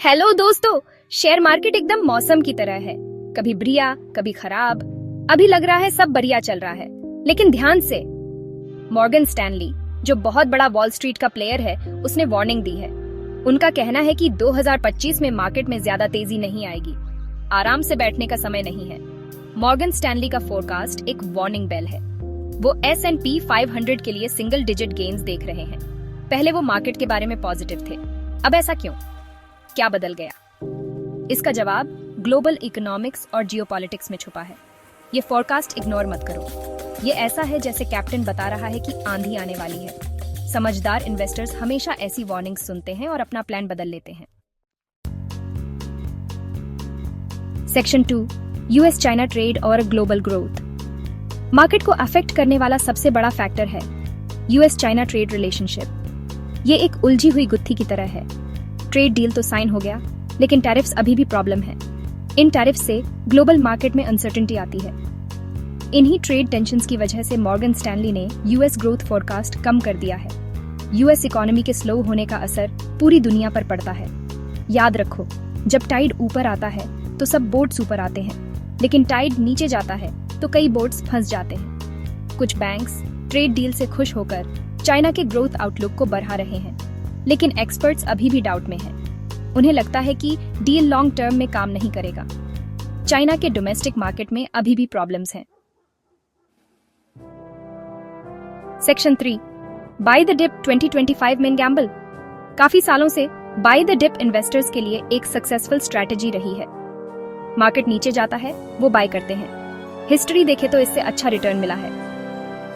Hello दोस्तों, share market एकदम मौसम की तरह है, कभी बढ़िया कभी खराब। अभी लग रहा है सब बढ़िया चल रहा है, लेकिन ध्यान से, मॉर्गन स्टैनली जो बहुत बड़ा वॉल स्ट्रीट का प्लेयर है, उसने वार्निंग दी है। उनका कहना है कि 2025 में मार्केट में ज्यादा तेजी नहीं आएगी, आराम से बैठने का समय नहीं है। मॉर्गन स्टैनली का फोरकास्ट एक वार्निंग बेल है। वो S&P 500 के लिए सिंगल डिजिट गेन्स देख रहे हैं। पहले वो मार्केट के बारे में पॉजिटिव थे, अब ऐसा क्यों? क्या बदल गया? इसका जवाब ग्लोबल इकोनॉमिक्स और जियोपॉलिटिक्स में छुपा है। ये फोरकास्ट इग्नोर मत करो। ये ऐसा है जैसे कैप्टन बता रहा है कि आंधी आने वाली है। समझदार इन्वेस्टर्स हमेशा ऐसी वार्निंग्स सुनते हैं और अपना प्लान बदल लेते हैं। सेक्शन 2, यूएस चाइना ट्रेड और ग्लोबल ग्रोथ। मार्केट को अफेक्ट करने वाला सबसे बड़ा फैक्टर है यूएस चाइना ट्रेड रिलेशनशिप। ये एक उलझी हुई गुत्थी की तरह है। ट्रेड डील तो साइन हो गया, लेकिन टैरिफ्स अभी भी प्रॉब्लम है। इन टैरिफ से ग्लोबल मार्केट में अनसर्टेनिटी आती है। इन्हीं ट्रेड टेंशन्स की वजह से मॉर्गन स्टैनली ने यूएस ग्रोथ फोरकास्ट कम कर दिया है। यूएस इकोनॉमी के स्लो होने का असर पूरी दुनिया पर पड़ता है। याद रखो, जब टाइड ऊपर आता है तो सब बोट्स ऊपर आते हैं, लेकिन टाइड नीचे जाता है तो कई बोट्स फंस जाते हैं। कुछ बैंक्स ट्रेड डील से खुश होकर चाइना के ग्रोथ आउटलुक को बढ़ा रहे हैं, लेकिन एक्सपर्ट्स अभी भी डाउट में हैं। उन्हें लगता है कि डील लॉन्ग टर्म में काम नहीं करेगा। चाइना के डोमेस्टिक मार्केट में अभी भी प्रॉब्लम्स हैं। सेक्शन 3, बाय द डिप 2025 में गैम्बल। काफी सालों से बाय द डिप इन्वेस्टर्स के लिए एक सक्सेसफुल स्ट्रैटेजी रही है। मार्केट नीचे जाता है, वो बाय करते हैं। हिस्ट्री देखे तो इससे अच्छा रिटर्न मिला है।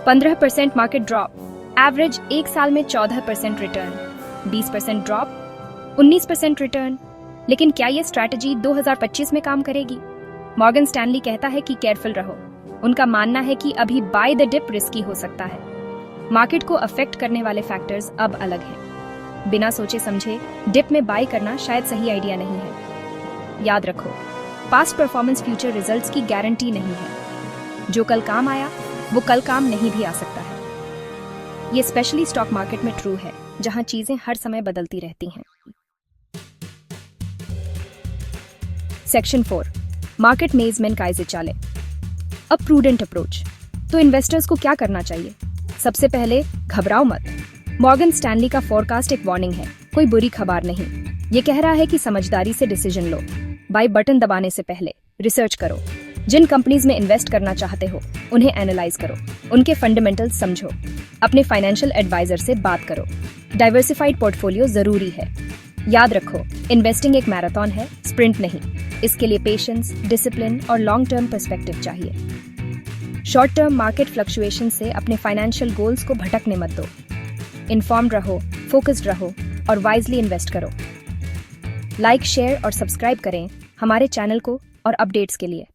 15% मार्केट ड्रॉप, एवरेज एक साल में 14% रिटर्न। 20% drop, 19% return. लेकिन क्या ये स्ट्रैटेजी 2025 में काम करेगी? मॉर्गन स्टैनली कहता है कि केयरफुल रहो। उनका मानना है कि अभी बाय द डिप रिस्की हो सकता है। मार्केट को अफेक्ट करने वाले फैक्टर्स अब अलग हैं। बिना सोचे समझे डिप में बाय करना शायद सही आइडिया नहीं है। याद रखो, पास्ट परफॉर्मेंस फ्यूचर रिजल्ट्स की गारंटी नहीं है। जो कल काम आया वो कल काम नहीं भी आ सकता है। ये स्पेशली स्टॉक मार्केट में ट्रू है, जहां चीजें हर समय बदलती रहती हैं। सेक्शन 4, मार्केट मेज में कायजे चाले। अब प्रूडेंट अप्रोच। तो इन्वेस्टर्स को क्या करना चाहिए? सबसे पहले घबराओ मत। मॉर्गन स्टैनली का फोरकास्ट एक वार्निंग है, कोई बुरी खबर नहीं। ये कह रहा है कि समझदारी से डिसीजन लो। बाय बटन दबाने से पहले रिसर्च करो। जिन कंपनीज में इन्वेस्ट करना चाहते हो उन्हें एनालाइज करो, उनके फंडामेंटल्स समझो, अपने फाइनेंशियल एडवाइजर से बात करो। डाइवर्सिफाइड पोर्टफोलियो जरूरी है। याद रखो, इन्वेस्टिंग एक मैराथन है, स्प्रिंट नहीं। इसके लिए पेशेंस, डिसिप्लिन और लॉन्ग टर्म पर्सपेक्टिव चाहिए। शॉर्ट टर्म मार्केट फ्लक्चुएशन से अपने फाइनेंशियल गोल्स को भटकने मत दो। इन्फॉर्म्ड रहो, फोकस्ड रहो और वाइजली इन्वेस्ट करो। लाइक, शेयर और सब्सक्राइब करें हमारे चैनल को और अपडेट्स के लिए।